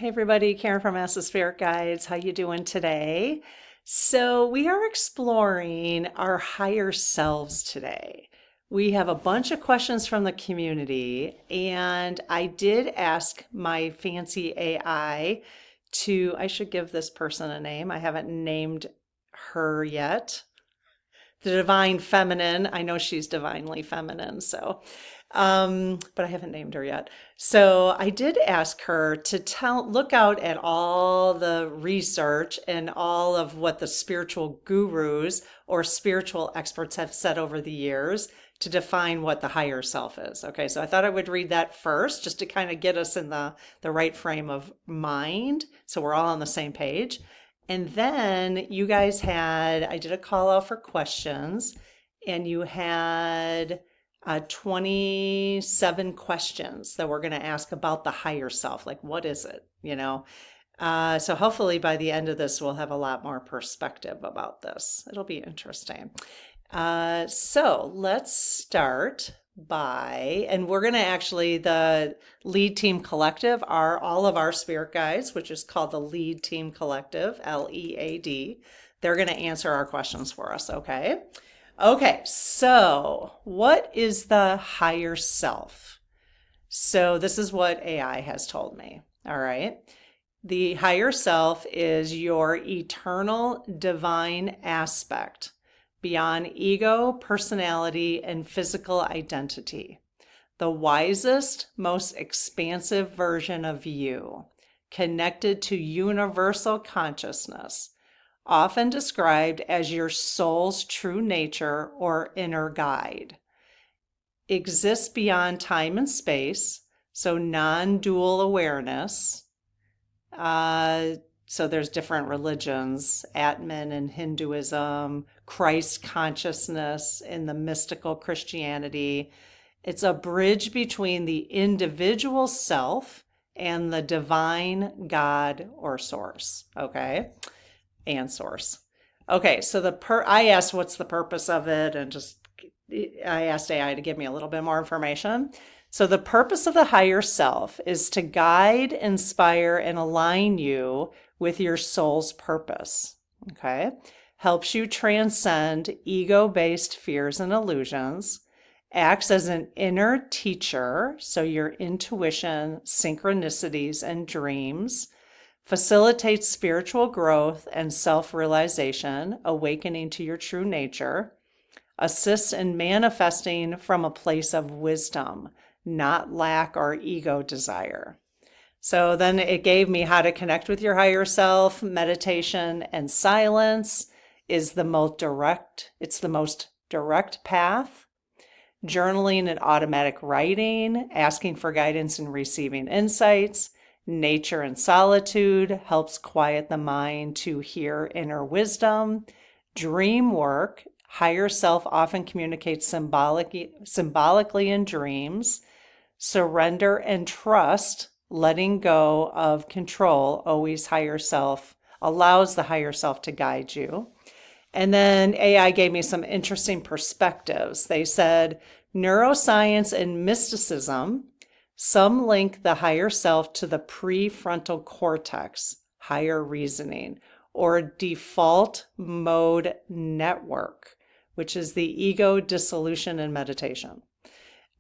Hey everybody, Karen from Master Spirit Guides. How you doing today? So we are exploring our higher selves today. We have a bunch of questions from the community, and I did ask my fancy AI I should give this person a name. I haven't named her yet. The divine feminine. I know she's divinely feminine, but I haven't named her yet. So I did ask her to look out at all the research and all of what the spiritual gurus or spiritual experts have said over the years to define what the higher self is. Okay, so I thought I would read that first just to kind of get us in the right frame of mind so we're all on the same page. And then you guys I did a call out for questions, and you had 27 questions that we're going to ask about the higher self. Like, what is it? So hopefully by the end of this, we'll have a lot more perspective about this. It'll be interesting. So let's start and we're going to the Lead Team Collective are all of our spirit guides, which is called the Lead Team Collective, LEAD. They're going to answer our questions for us, okay? Okay, so what is the higher self? So this is what AI has told me, all right? The higher self is your eternal divine aspect beyond ego, personality, and physical identity. The wisest, most expansive version of you, connected to universal consciousness, often described as your soul's true nature or inner guide. Exists beyond time and space, so non-dual awareness. So there's different religions, Atman in Hinduism, Christ consciousness in the mystical Christianity. It's a bridge between the individual self and the divine God or source, okay? And source. Okay, so I asked what's the purpose of it, and I asked AI to give me a little bit more information. So the purpose of the higher self is to guide, inspire, and align you with your soul's purpose, okay? Helps you transcend ego-based fears and illusions, acts as an inner teacher, so your intuition, synchronicities, and dreams, facilitates spiritual growth and self-realization, awakening to your true nature, assists in manifesting from a place of wisdom, not lack or ego desire. So then it gave me how to connect with your higher self. Meditation and silence is the most direct path. Journaling and automatic writing, asking for guidance and receiving insights. Nature and solitude helps quiet the mind to hear inner wisdom. Dream work, higher self often communicates symbolically in dreams. Surrender and trust, letting go of control, always higher self, allows the higher self to guide you. And then AI gave me some interesting perspectives. They said neuroscience and mysticism, some link the higher self to the prefrontal cortex, higher reasoning, or default mode network, which is the ego dissolution and meditation.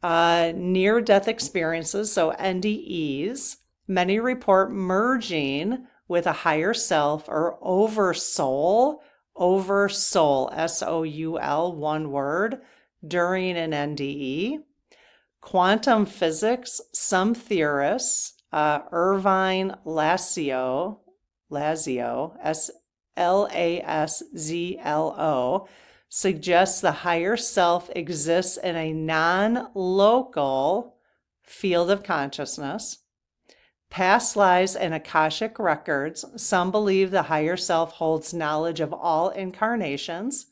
Near-death experiences, so NDEs, many report merging with a higher self or oversoul, S-O-U-L, one word, during an NDE. Quantum physics, some theorists, Irvine Laszlo, S-L-A-S-Z-L-O, suggests the higher self exists in a non-local field of consciousness. Past lives and Akashic records, some believe the higher self holds knowledge of all incarnations.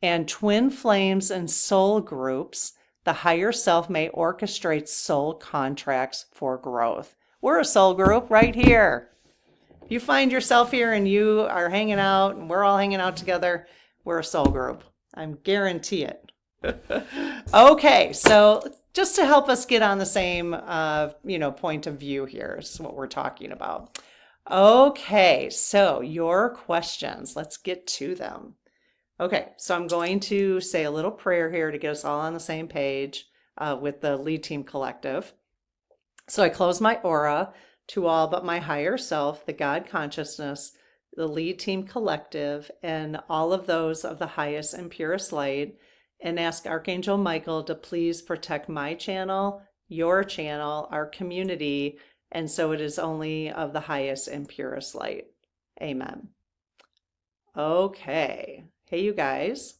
And twin flames and soul groups, the higher self may orchestrate soul contracts for growth. We're a soul group right here. If you find yourself here and you are hanging out and we're all hanging out together, we're a soul group. I guarantee it. Okay, so just to help us get on the same, point of view here is what we're talking about. Okay, so your questions, let's get to them. Okay, so I'm going to say a little prayer here to get us all on the same page with the Lead Team Collective. So I close my aura to all but my higher self, the God consciousness, the Lead Team Collective, and all of those of the highest and purest light, and ask Archangel Michael to please protect my channel, your channel, our community, and so it is only of the highest and purest light. Amen. Okay. Hey, you guys.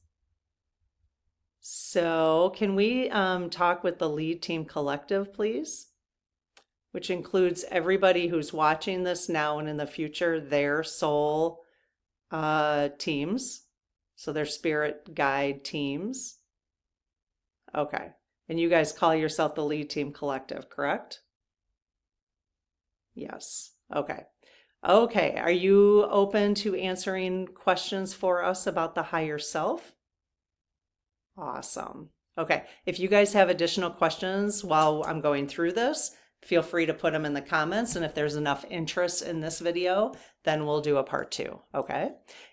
So can we talk with the Lead Team Collective, please? Which includes everybody who's watching this now and in the future, their soul teams. So their spirit guide teams. Okay. And you guys call yourself the Lead Team Collective, correct? Yes. Okay. Okay. Are you open to answering questions for us about the higher self? Awesome. Okay. If you guys have additional questions while I'm going through this, feel free to put them in the comments. And if there's enough interest in this video, then we'll do a part 2. Okay.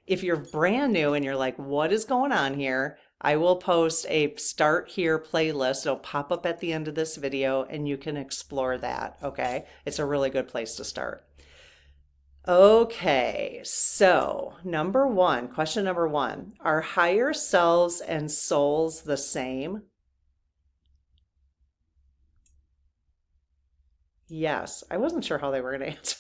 If you're brand new and you're like, what is going on here? I will post a Start Here playlist. It'll pop up at the end of this video and you can explore that. Okay. It's a really good place to start. Okay, so question number 1, are higher selves and souls the same? Yes, I wasn't sure how they were going to answer.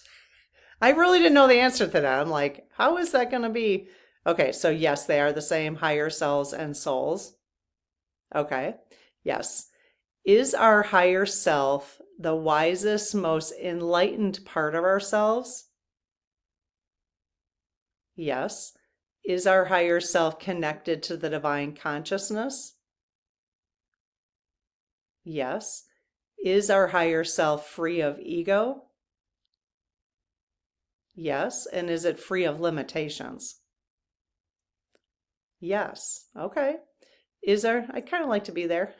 I really didn't know the answer to that. I'm like, how is that going to be? Okay, so yes, they are the same, higher selves and souls. Okay, yes. Is our higher self the wisest, most enlightened part of ourselves? Yes. Is our higher self connected to the divine consciousness? Yes. Is our higher self free of ego? Yes. And is it free of limitations? Yes. Okay. I kind of like to be there.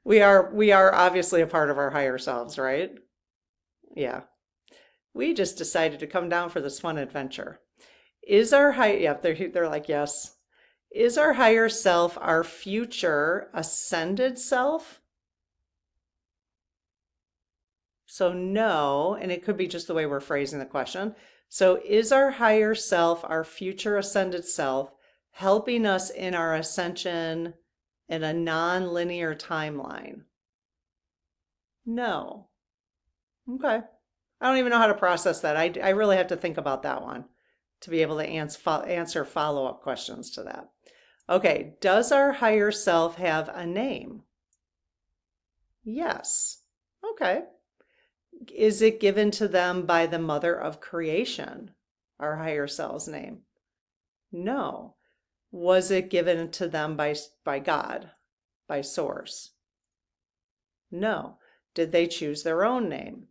We are obviously a part of our higher selves, right? Yeah. We just decided to come down for this fun adventure. They're like, yes. Is our higher self our future ascended self? So no, and it could be just the way we're phrasing the question. So is our higher self our future ascended self helping us in our ascension in a non-linear timeline? No. Okay. I don't even know how to process that. I really have to think about that one to be able to answer follow-up questions to that. Okay, does our higher self have a name? Yes. Okay. Is it given to them by the mother of creation, our higher self's name? No. Was it given to them by God, by source? No. Did they choose their own name?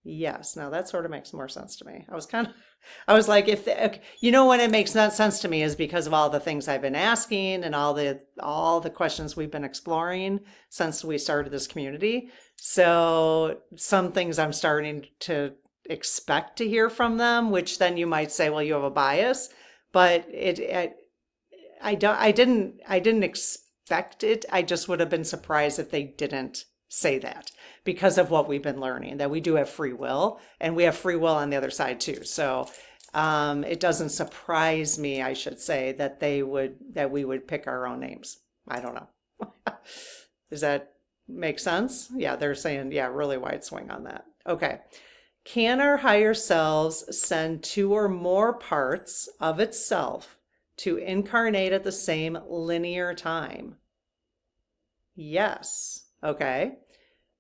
Yes. Now that sort of makes more sense to me. I was like, when it makes not sense to me is because of all the things I've been asking and all the questions we've been exploring since we started this community. So some things I'm starting to expect to hear from them, which then you might say, well, you have a bias, but I didn't expect it. I just would have been surprised if they didn't say that because of what we've been learning, that we do have free will and we have free will on the other side too. So it doesn't surprise me, I should say, that we would pick our own names. I don't know. Does that make sense? Yeah, they're saying, yeah, really wide swing on that. Okay. Can our higher selves send 2 or more parts of itself to incarnate at the same linear time? Yes. Okay.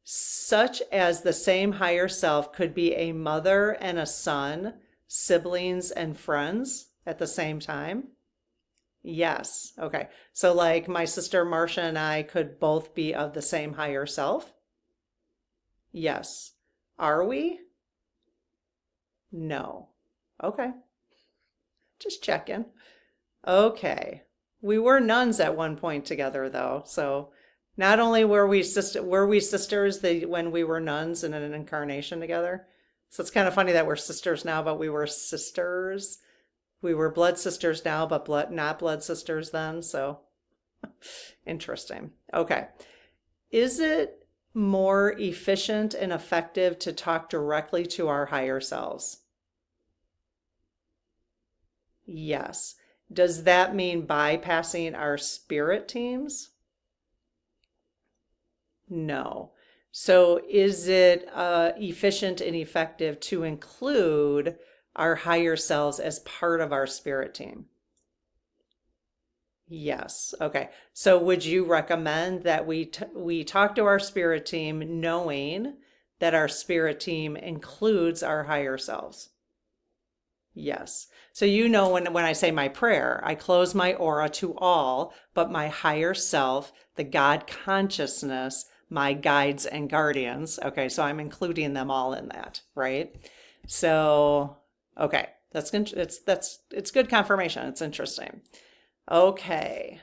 Such as the same higher self could be a mother and a son, siblings and friends at the same time? Yes. Okay. So like my sister Marcia and I could both be of the same higher self? Yes. Are we? No. Okay. Just checking. Okay. We were nuns at one point together, though. So not only were we sisters when we were nuns in an incarnation together. So it's kind of funny that we're sisters now, but we were sisters. We were blood sisters now, but not blood sisters then. So interesting. Okay. Is it more efficient and effective to talk directly to our higher selves? Yes. Does that mean bypassing our spirit teams? No. So is it efficient and effective to include our higher selves as part of our spirit team? Yes. Okay. So would you recommend that we talk to our spirit team knowing that our spirit team includes our higher selves? Yes. So when I say my prayer, I close my aura to all but my higher self, the God consciousness, my guides and guardians. Okay, so I'm including them all in that, right? So, okay, it's good confirmation. It's interesting. Okay.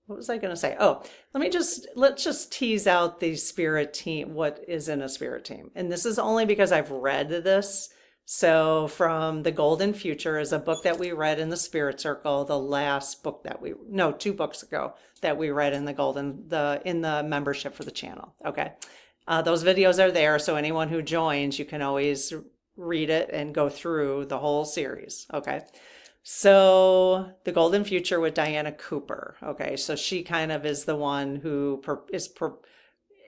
What was I going to say? Oh, let's just tease out the spirit team, what is in a spirit team. And this is only because I've read this. So from The Golden Future is a book that we read in the Spirit Circle, the last book that no, 2 books ago that we read in in the membership for the channel. Okay. Those videos are there. So anyone who joins, you can always read it and go through the whole series. Okay. So The Golden Future with Diana Cooper. Okay. So she kind of is the one who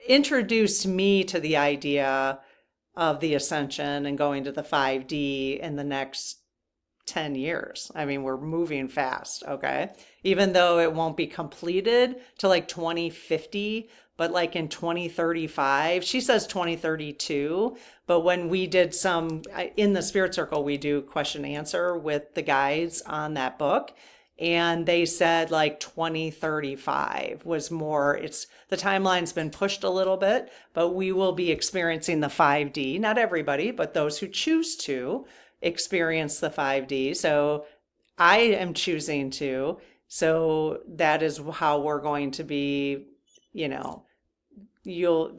introduced me to the idea of the ascension and going to the 5D in the next 10 years. I mean, we're moving fast, okay? Even though it won't be completed to like 2050, but like in 2035, she says 2032. But when we did in the Spirit Circle, we do question answer with the guides on that book. And they said like 2035 was more, the timeline's been pushed a little bit, but we will be experiencing the 5D. Not everybody, but those who choose to experience the 5D. So I am choosing to. So that is how we're going to be, we're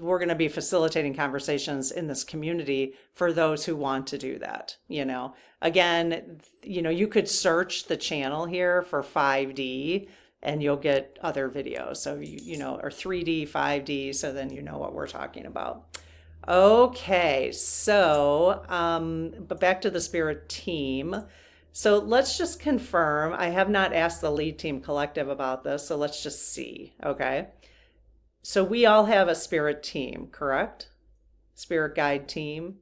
going to be facilitating conversations in this community for those who want to do that. Again, you could search the channel here for 5D and you'll get other videos. So, or 3D, 5D. So then you know what we're talking about. Okay. So, but back to the spirit team. So let's just confirm. I have not asked the lead team collective about this. So let's just see. Okay. So we all have a spirit team, correct? Spirit guide team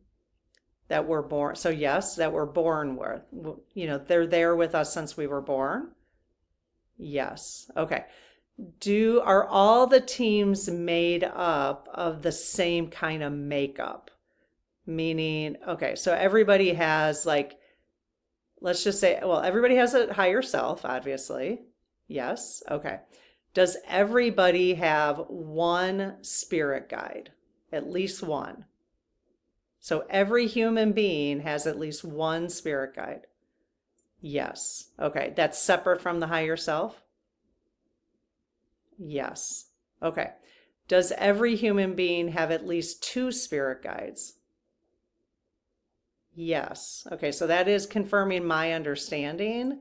that we're born. So yes, that we're born with, they're there with us since we were born. Yes. Okay. Are all the teams made up of the same kind of makeup? Meaning, okay, so everybody has let's just say, well, everybody has a higher self, obviously. Yes. Okay. Does everybody have one spirit guide? At least one. So every human being has at least one spirit guide. Yes. Okay. That's separate from the higher self? Yes. Okay. Does every human being have at least 2 spirit guides? Yes. Okay. So that is confirming my understanding.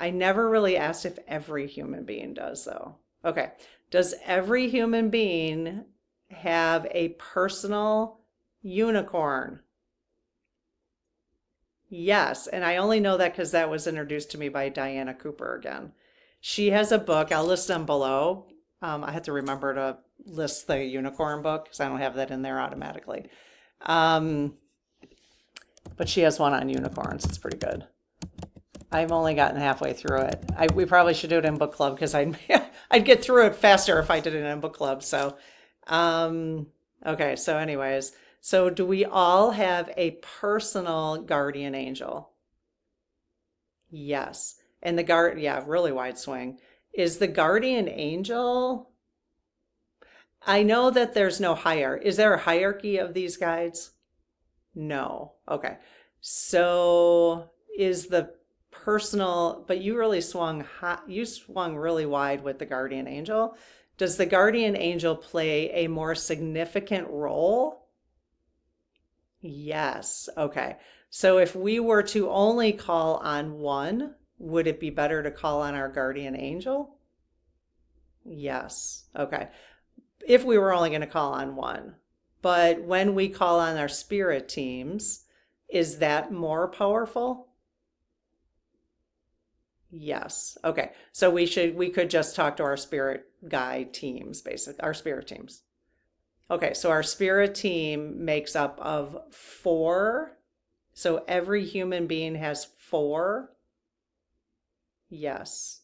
I never really asked if every human being does, though. Okay. Does every human being have a personal unicorn? Yes. And I only know that because that was introduced to me by Diana Cooper again. She has a book. I'll list them below. I have to remember to list the unicorn book because I don't have that in there automatically. But she has one on unicorns. It's pretty good. I've only gotten halfway through it. We probably should do it in book club because I'd get through it faster if I did it in book club. So, okay. So anyways, so do we all have a personal guardian angel? Yes. And really wide swing. Is the guardian angel? I know that there's no Is there a hierarchy of these guides? No. Okay. So is the personal, but you really swung hot, you swung really wide with the guardian angel. Does the guardian angel play a more significant role? Yes. Okay. So if we were to only call on one, would it be better to call on our guardian angel? Yes. Okay. If we were only going to call on one. But when we call on our spirit teams, is that more powerful? Yes. Okay. So we could just talk to our spirit guide teams, basically, our spirit teams. Okay, so our spirit team makes up of four. So every human being has four. Yes.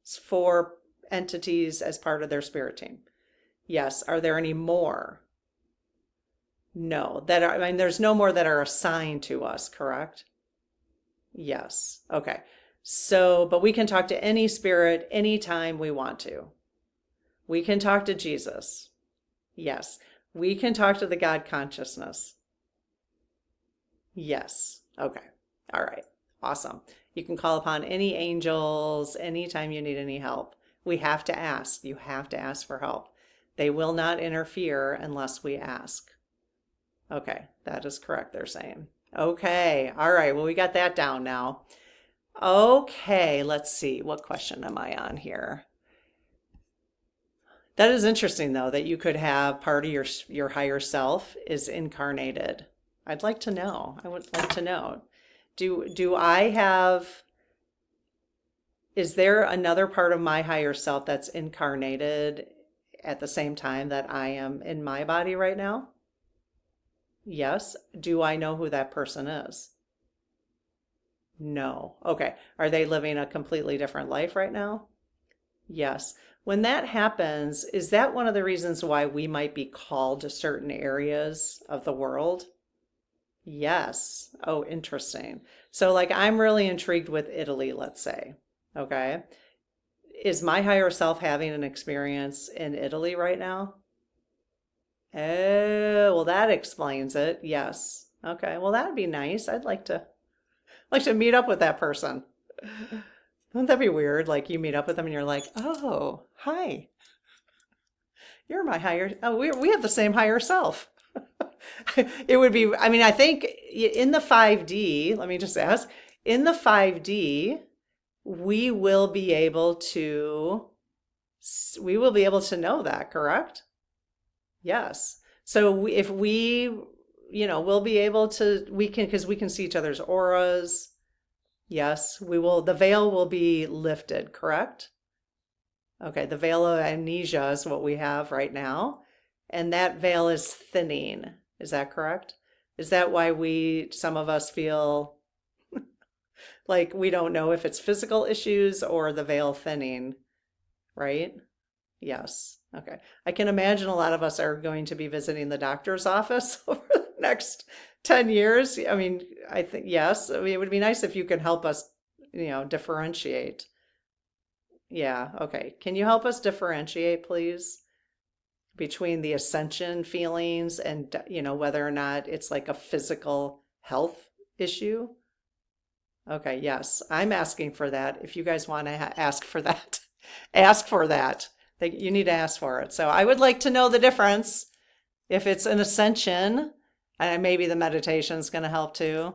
It's four entities as part of their spirit team. Yes. Are there any more? No. I mean, there's no more that are assigned to us, correct? Yes. Okay. So, but we can talk to any spirit anytime we want to. We can talk to Jesus. Yes. We can talk to the God consciousness. Yes. Okay. All right. Awesome. You can call upon any angels anytime you need any help. We have to ask. You have to ask for help. They will not interfere unless we ask. Okay. That is correct, they're saying. Okay. All right. Well, we got that down now. Okay. Let's see. What question am I on here? That is interesting, though, that you could have part of your higher self is incarnated. I'd like to know. I would like to know. Do I have, is there another part of my higher self that's incarnated at the same time that I am in my body right now? Yes. Do I know who that person is? No. Okay. Are they living a completely different life right now? Yes. When that happens, is that one of the reasons why we might be called to certain areas of the world? Yes. Oh, interesting. So, like, I'm really intrigued with Italy, let's say. Okay. Is my higher self having an experience in Italy right now? Oh, well, that explains it. Yes. Okay. Well, that'd be nice. I'd like to meet up with that person. Wouldn't that be weird? Like you meet up with them and you're like, oh, hi, you're my higher, oh, we have the same higher self. It would be, I mean, I think in the 5D, let me just ask, in the 5D, we will be able to, we will be able to know that, correct? Yes. So if we, we'll be able to, we can, because we can see each other's auras. Yes, we will, the veil will be lifted, correct? Okay, the veil of amnesia is what we have right now, and that veil is thinning. Is that correct? Is that why some of us feel like we don't know if it's physical issues or the veil thinning, right? Yes. Okay. I can imagine a lot of us are going to be visiting the doctor's office over the next 10 years. I mean, I think, yes. I mean, it would be nice if you could help us, differentiate. Yeah. Okay. Can you help us differentiate, please, between the ascension feelings and, whether or not it's like a physical health issue? Okay. Yes. I'm asking for that. If you guys want to ask for that, ask for that. You need to ask for it. So I would like to know the difference. If it's an ascension, and maybe the meditation is going to help too.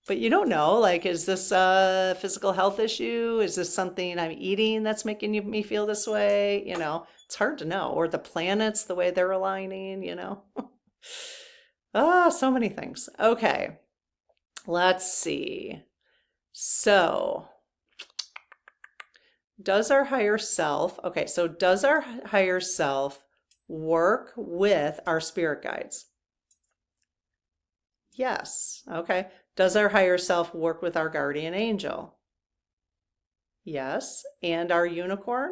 But you don't know, like, is this a physical health issue? Is this something I'm eating that's making me feel this way? It's hard to know. Or the planets, the way they're aligning. Ah, so many things. Okay, let's see. So, does our higher self work with our spirit guides? Yes. Okay. Does our higher self work with our guardian angel? Yes. And our unicorn?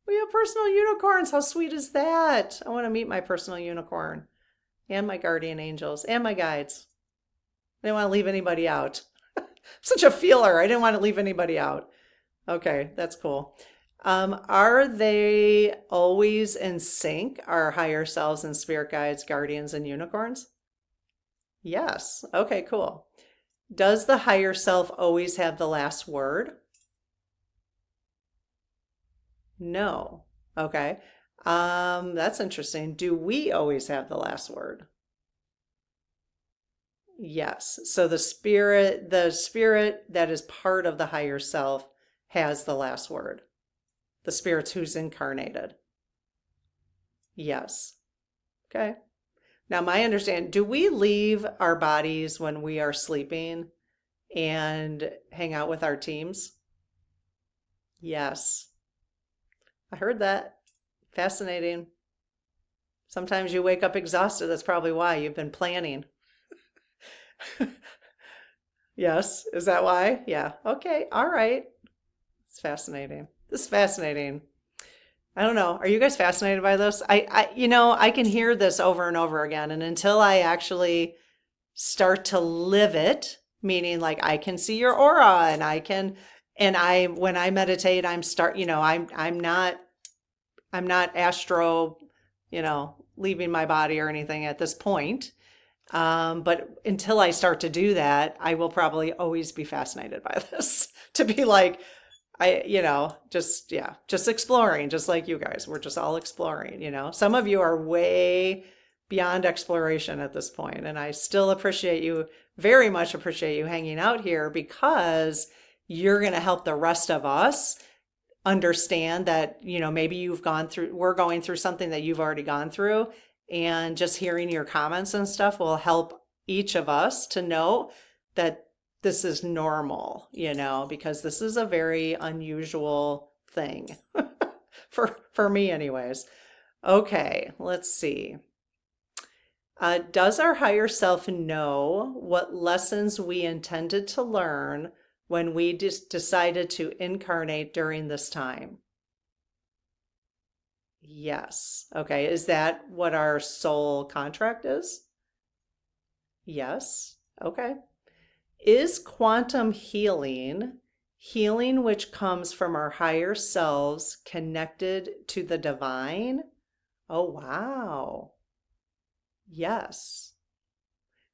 We have personal unicorns. How sweet is that? I want to meet my personal unicorn and my guardian angels and my guides. I didn't want to leave anybody out. I'm such a feeler. I didn't want to leave anybody out. Okay, that's cool. Are they always in sync, our higher selves and spirit guides, guardians, and unicorns? Yes. Okay, cool. Does the higher self always have the last word? No. Okay. That's interesting. Do we always have the last word? Yes. So the spirit that is part of the higher self has the last word. The spirit's who's incarnated. Yes. Okay. Now, my understanding, do we leave our bodies when we are sleeping and hang out with our teams? Yes. I heard that. Fascinating. Sometimes you wake up exhausted. That's probably why you've been planning. Yes. Is that why? Yeah. Okay. All right. It's fascinating. This is fascinating. I don't know. Are you guys fascinated by this? I can hear this over and over again, and until I actually start to live it, meaning like I can see your aura and when I meditate, I'm not astro, leaving my body or anything at this point. But until I start to do that, I will probably always be fascinated by this to be like, just exploring, just like you guys. We're just all exploring. Some of you are way beyond exploration at this point, and I still very much appreciate you hanging out here because you're going to help the rest of us understand that, maybe we're going through something that you've already gone through, and just hearing your comments and stuff will help each of us to know that this is normal, because this is a very unusual thing for me anyways. Okay, let's see. Does our higher self know what lessons we intended to learn when we decided to incarnate during this time? Yes. Okay, is that what our soul contract is? Yes. Okay. Is quantum healing which comes from our higher selves connected to the divine? Oh, wow. Yes.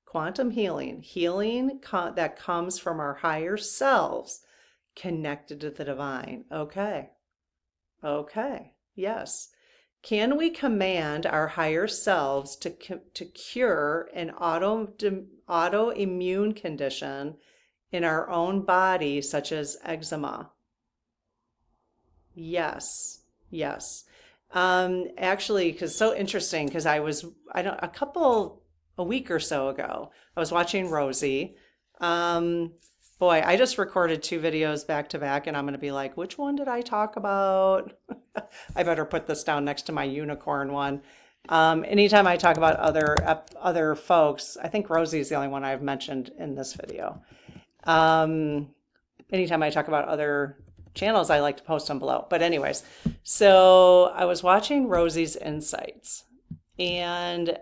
Quantum healing that comes from our higher selves connected to the divine. Okay. Okay. Yes. Can we command our higher selves to cure an autoimmune condition in our own body, such as eczema? Yes, yes. Actually, because so interesting, because a week or so ago, I was watching Rosie. Boy, I just recorded 2 videos back to back, and I'm going to be like, which one did I talk about? I better put this down next to my unicorn one. Anytime I talk about other folks, I think Rosie's the only one I've mentioned in this video. Anytime I talk about other channels, I like to post them below. But anyways, so I was watching Rosie's Insights, and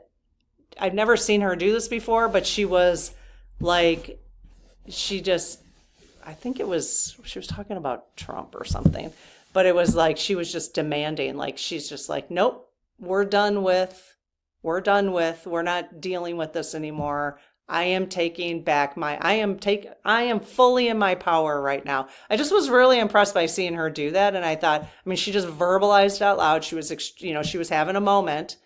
I've never seen her do this before, but she was like, I think she was talking about Trump or something, but it was like she was just demanding, like she's just like, nope, we're not dealing with this anymore. I am taking back I am fully in my power right now. I just was really impressed by seeing her do that. And I thought, she just verbalized out loud. She was, she was having a moment.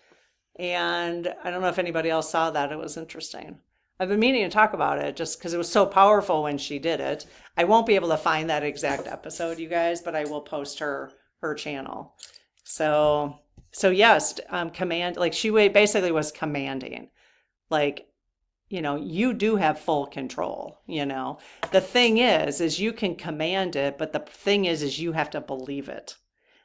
And I don't know if anybody else saw that. It was interesting. I've been meaning to talk about it just because it was so powerful when she did it. I won't be able to find that exact episode, you guys, but I will post her channel. So yes, command, like she basically was commanding, like, you do have full control, The thing is you can command it, but the thing is you have to believe it.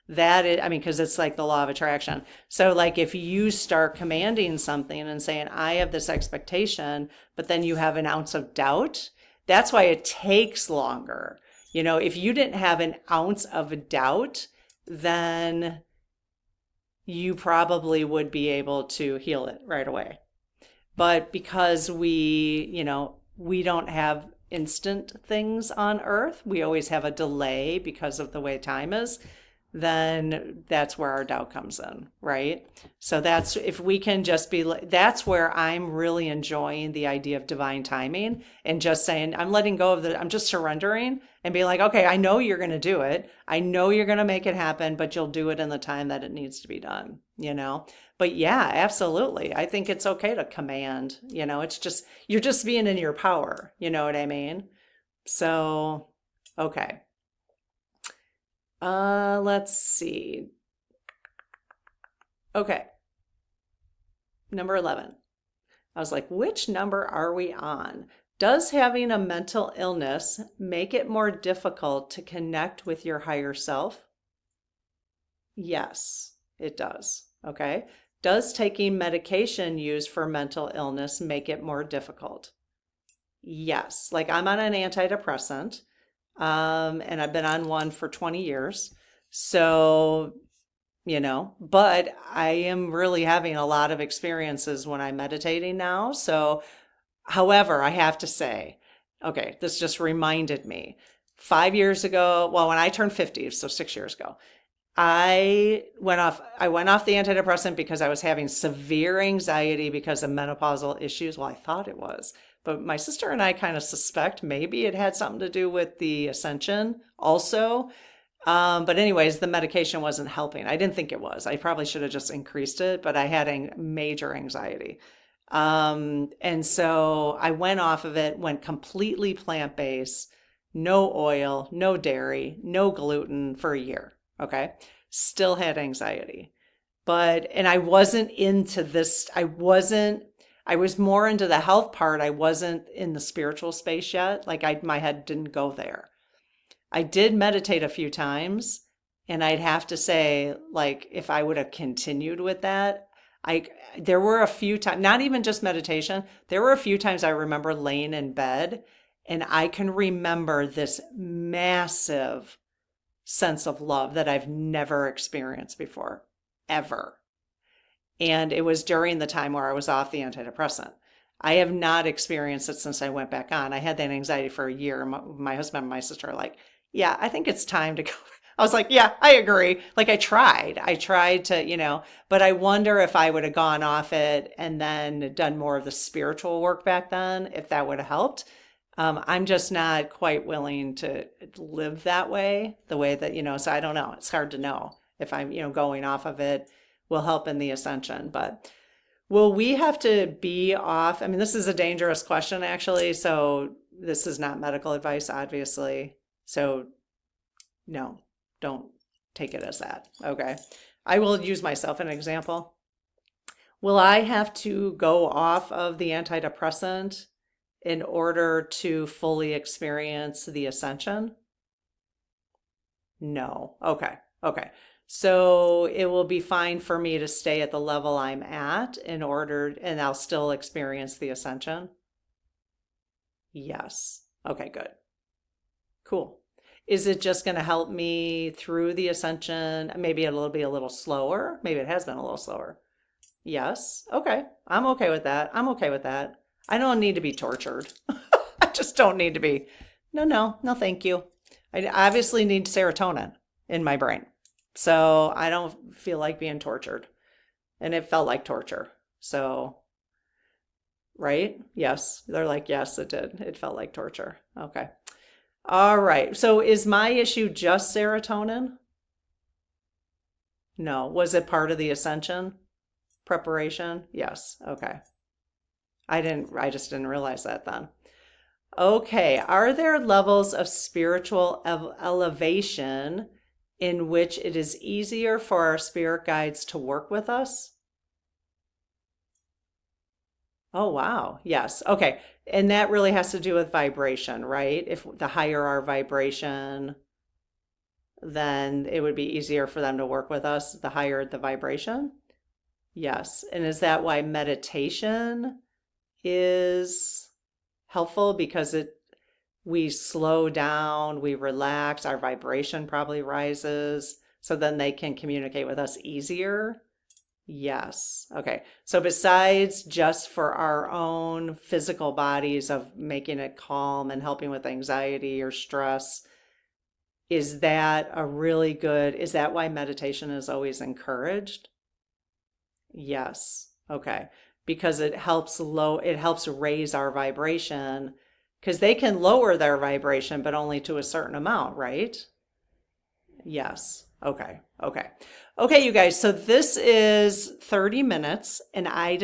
That is, because it's like the law of attraction. So like if you start commanding something and saying, I have this expectation, but then you have an ounce of doubt, that's why it takes longer. If you didn't have an ounce of doubt, then you probably would be able to heal it right away. But because we don't have instant things on earth, we always have a delay because of the way time is. then that's where our doubt comes in, right? So that's if we can just be, that's where I'm really enjoying the idea of divine timing and just saying, I'm letting go of I'm just surrendering and be like, okay, I know you're going to do it. I know you're going to make it happen, but you'll do it in the time that it needs to be done, you know? But yeah, absolutely. I think it's okay to command, it's just, you're just being in your power. You know what I mean? So, okay. Let's see. Okay. Number 11. I was like, which number are we on? Does having a mental illness make it more difficult to connect with your higher self? Yes, it does. Okay. Does taking medication used for mental illness make it more difficult? Yes. Like I'm on an antidepressant, and I've been on one for 20 years. So, but I am really having a lot of experiences when I'm meditating now. So, however, I have to say, okay, this just reminded me 5 years ago, well, when I turned 50, so 6 years ago, I went off the antidepressant because I was having severe anxiety because of menopausal issues. Well, I thought it was, but my sister and I kind of suspect maybe it had something to do with the ascension also. But anyways, the medication wasn't helping. I didn't think it was. I probably should have just increased it, but I had major anxiety. And so I went off of it, went completely plant-based, no oil, no dairy, no gluten for a year. Okay. Still had anxiety. And I wasn't into this. I was more into the health part. I wasn't in the spiritual space yet. Like my head didn't go there. I did meditate a few times, and I'd have to say, like, if I would have continued with that, there were a few times, not even just meditation, there were a few times I remember laying in bed, and I can remember this massive sense of love that I've never experienced before, ever. And it was during the time where I was off the antidepressant. I have not experienced it since I went back on. I had that anxiety for a year. My husband and my sister are like, yeah, I think it's time to go. I was like, yeah, I agree. Like I tried to, but I wonder if I would have gone off it and then done more of the spiritual work back then, if that would have helped. I'm just not quite willing to live that way, the way that, so I don't know. It's hard to know if I'm, going off of it will help in the ascension. But will we have to be off? I mean, this is a dangerous question, actually. So this is not medical advice, obviously. So no, don't take it as that. Okay. I will use myself as an example. Will I have to go off of the antidepressant in order to fully experience the ascension? No. Okay. Okay. So it will be fine for me to stay at the level I'm at and I'll still experience the ascension? Yes. Okay, good. Cool. Is it just going to help me through the ascension? Maybe it'll be a little slower. Maybe it has been a little slower. Yes. Okay. I'm okay with that. I'm okay with that. I don't need to be tortured. I just don't need to be. No, thank you. I obviously need serotonin in my brain. So I don't feel like being tortured. And it felt like torture. So, right? Yes. They're like, yes, it did. It felt like torture. Okay. All right. So is my issue just serotonin? No. Was it part of the ascension preparation? Yes. Okay. I just didn't realize that then. Okay. Are there levels of spiritual elevation in which it is easier for our spirit guides to work with us? Oh, wow. Yes. Okay. And that really has to do with vibration, right? If the higher our vibration, then it would be easier for them to work with us, the higher the vibration. Yes. And is that why meditation is helpful? Because we slow down, we relax, our vibration probably rises, so then they can communicate with us easier. Yes. Okay. So besides just for our own physical bodies of making it calm and helping with anxiety or stress, Is that a really good, is that why meditation is always encouraged? Yes. Okay. Because it helps raise our vibration because they can lower their vibration, but only to a certain amount, right? Yes. Okay. Okay. Okay, you guys. So this is 30 minutes, and I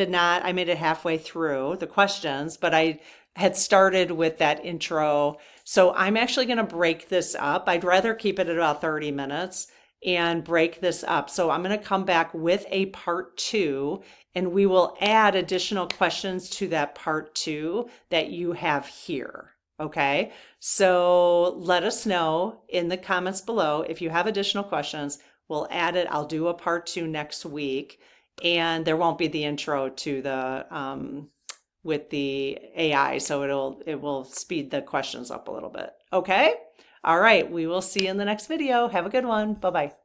made it halfway through the questions, but I had started with that intro. So I'm actually going to break this up. I'd rather keep it at about 30 minutes and break this up. So I'm going to come back with a part two, and we will add additional questions to that part two that you have here. Okay. So let us know in the comments below if you have additional questions. We'll add it. I'll do a part two next week, and there won't be the intro to the with the AI, so it will speed the questions up a little bit. Okay? All right, we will see you in the next video. Have a good one. Bye-bye.